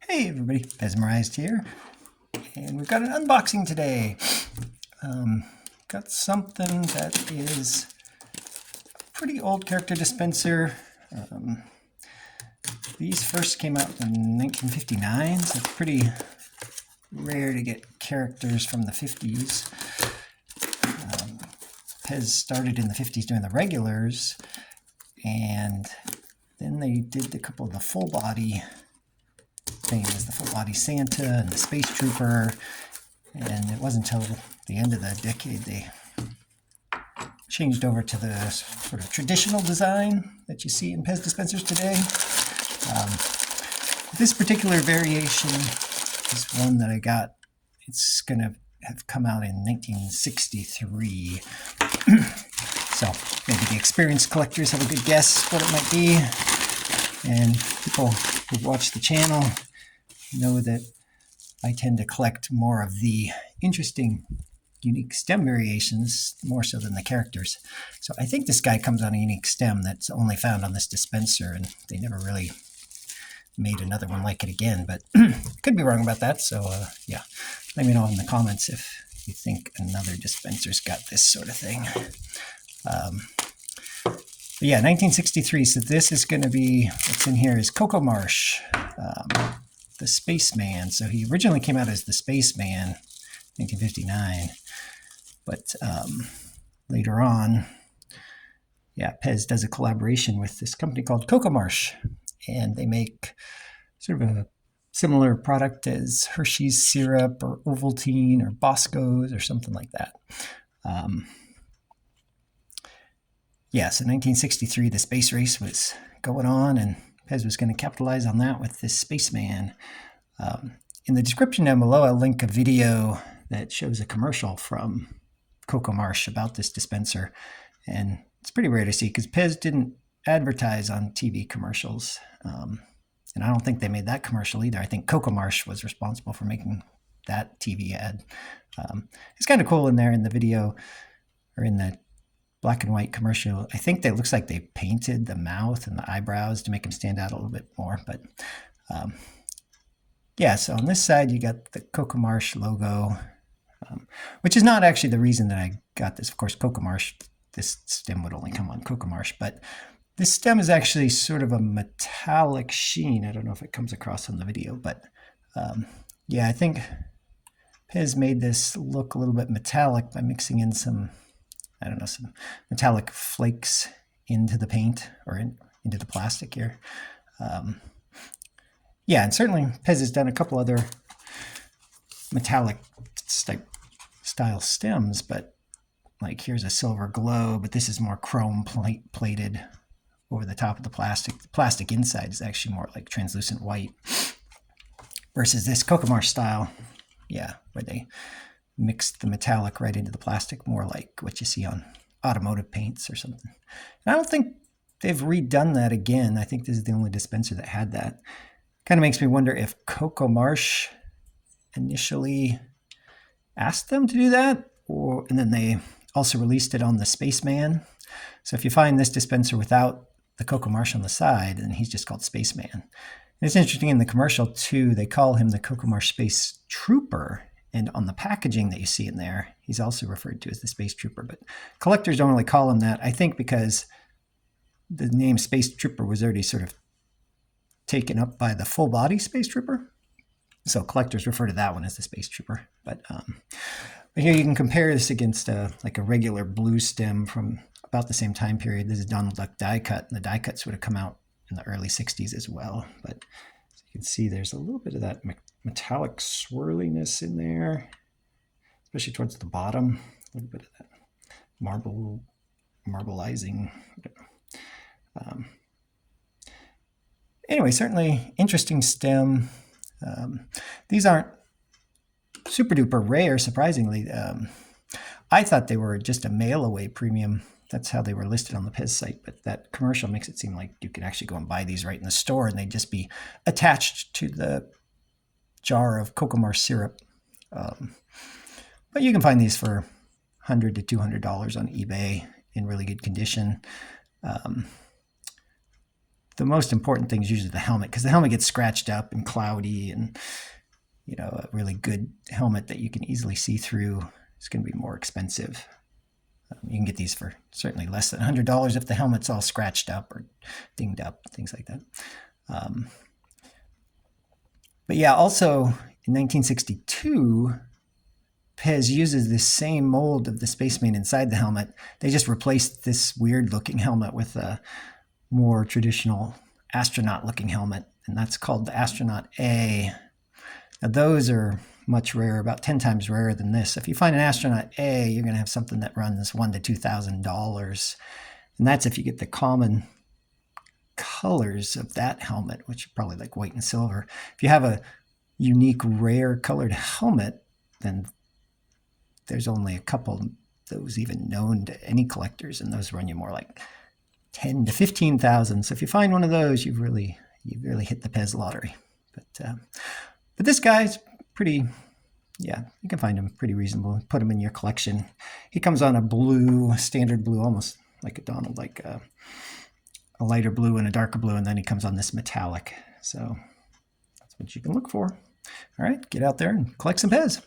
Hey everybody, mesmerized here, and we've got an unboxing today. Got something that is a pretty old character dispenser. These first came out in 1959, so it's pretty rare to get characters from the 50s. Pez started in the 50s doing the regulars, and then they did a couple of the full body things, the full body Santa and the Space Trooper, and it wasn't until the end of the decade they changed over to the sort of traditional design that you see in Pez dispensers today. This particular variation is one that I got. It's going to have come out in 1963. So maybe the experienced collectors have a good guess what it might be, and people who watch the channel know that I tend to collect more of the interesting, unique stem variations, more so than the characters. So I think this guy comes on a unique stem that's only found on this dispenser, and they never really made another one like it again, but could be wrong about that. So yeah, let me know in the comments if you think another dispenser's got this sort of thing. But yeah, 1963, so this is going to be, what's in here is Cocoa Marsh, the Spaceman. So he originally came out as the Spaceman, 1959, but later on, yeah, Pez does a collaboration with this company called Cocoa Marsh, and they make sort of a similar product as Hershey's syrup or Ovaltine or Bosco's or something like that. Yeah, so 1963, the space race was going on, and Pez was going to capitalize on that with this Spaceman. In the description down below, I'll link a video that shows a commercial from Cocoa Marsh about this dispenser. And it's pretty rare to see because Pez didn't advertise on TV commercials. And I don't think they made that commercial either. I think Cocoa Marsh was responsible for making that TV ad. It's kind of cool in there in the video, or in the black and white commercial. I think that looks like they painted the mouth and the eyebrows to make them stand out a little bit more. But yeah, so on this side you got the Cocoa Marsh logo, which is not actually the reason that I got this. Of course, Cocoa Marsh, this stem would only come on Cocoa Marsh, but this stem is actually sort of a metallic sheen. I don't know if it comes across on the video, but yeah, I think Pez made this look a little bit metallic by mixing in some, I don't know, some metallic flakes into the paint or into the plastic here. Yeah, and certainly Pez has done a couple other metallic style stems, but like here's a silver glow, but this is more chrome plated over the top of the plastic. The plastic inside is actually more like translucent white, versus this Cocoa Marsh style, yeah, where they mixed the metallic right into the plastic, more like what you see on automotive paints or something. And I don't think they've redone that again. I think this is the only dispenser that had that. Kind of makes me wonder if Cocoa Marsh initially asked them to do that, and then they also released it on the Spaceman. So if you find this dispenser without the Cocoa Marsh on the side, then he's just called Spaceman. And it's interesting, in the commercial too, they call him the Cocoa Marsh Space Trooper. And on the packaging that you see in there, he's also referred to as the Space Trooper. But collectors don't really call him that, I think because the name Space Trooper was already sort of taken up by the full body Space Trooper. So collectors refer to that one as the Space Trooper. But here you can compare this against like a regular blue stem from about the same time period. This is Donald Duck die cut, and the die cuts would have come out in the early 60s as well. But as you can see, there's a little bit of that metallic swirliness in there, especially towards the bottom. A little bit of that marbleizing. Anyway, certainly interesting stem. These aren't super duper rare, surprisingly. I thought they were just a mail away premium. That's how they were listed on the Pez site, but that commercial makes it seem like you could actually go and buy these right in the store, and they'd just be attached to the jar of Cocoa Marsh syrup. But you can find these for $100 to $200 on eBay in really good condition. the most important thing is usually the helmet, because the helmet gets scratched up and cloudy, and a really good helmet that you can easily see through is going to be more expensive. You can get these for certainly less than $100 if the helmet's all scratched up or dinged up, things like that. But yeah, also in 1962, Pez uses this same mold of the spaceman inside the helmet. They just replaced this weird-looking helmet with a more traditional astronaut-looking helmet, and that's called the Astronaut A. Now, those are much rarer, about 10 times rarer than this. If you find an Astronaut A, you're going to have something that runs $1,000 to $2,000, and that's if you get the common colors of that helmet, which are probably like white and silver. If you have a unique, rare colored helmet, then there's only a couple of those even known to any collectors, and those run you more like 10 to 15,000. So if you find one of those, you've really hit the Pez lottery. But this guy's pretty, yeah, you can find him pretty reasonable. Put him in your collection. He comes on a blue, standard blue, almost like a Donald, like a lighter blue and a darker blue, and then he comes on this metallic. So that's what you can look for. All right, get out there and collect some Pez.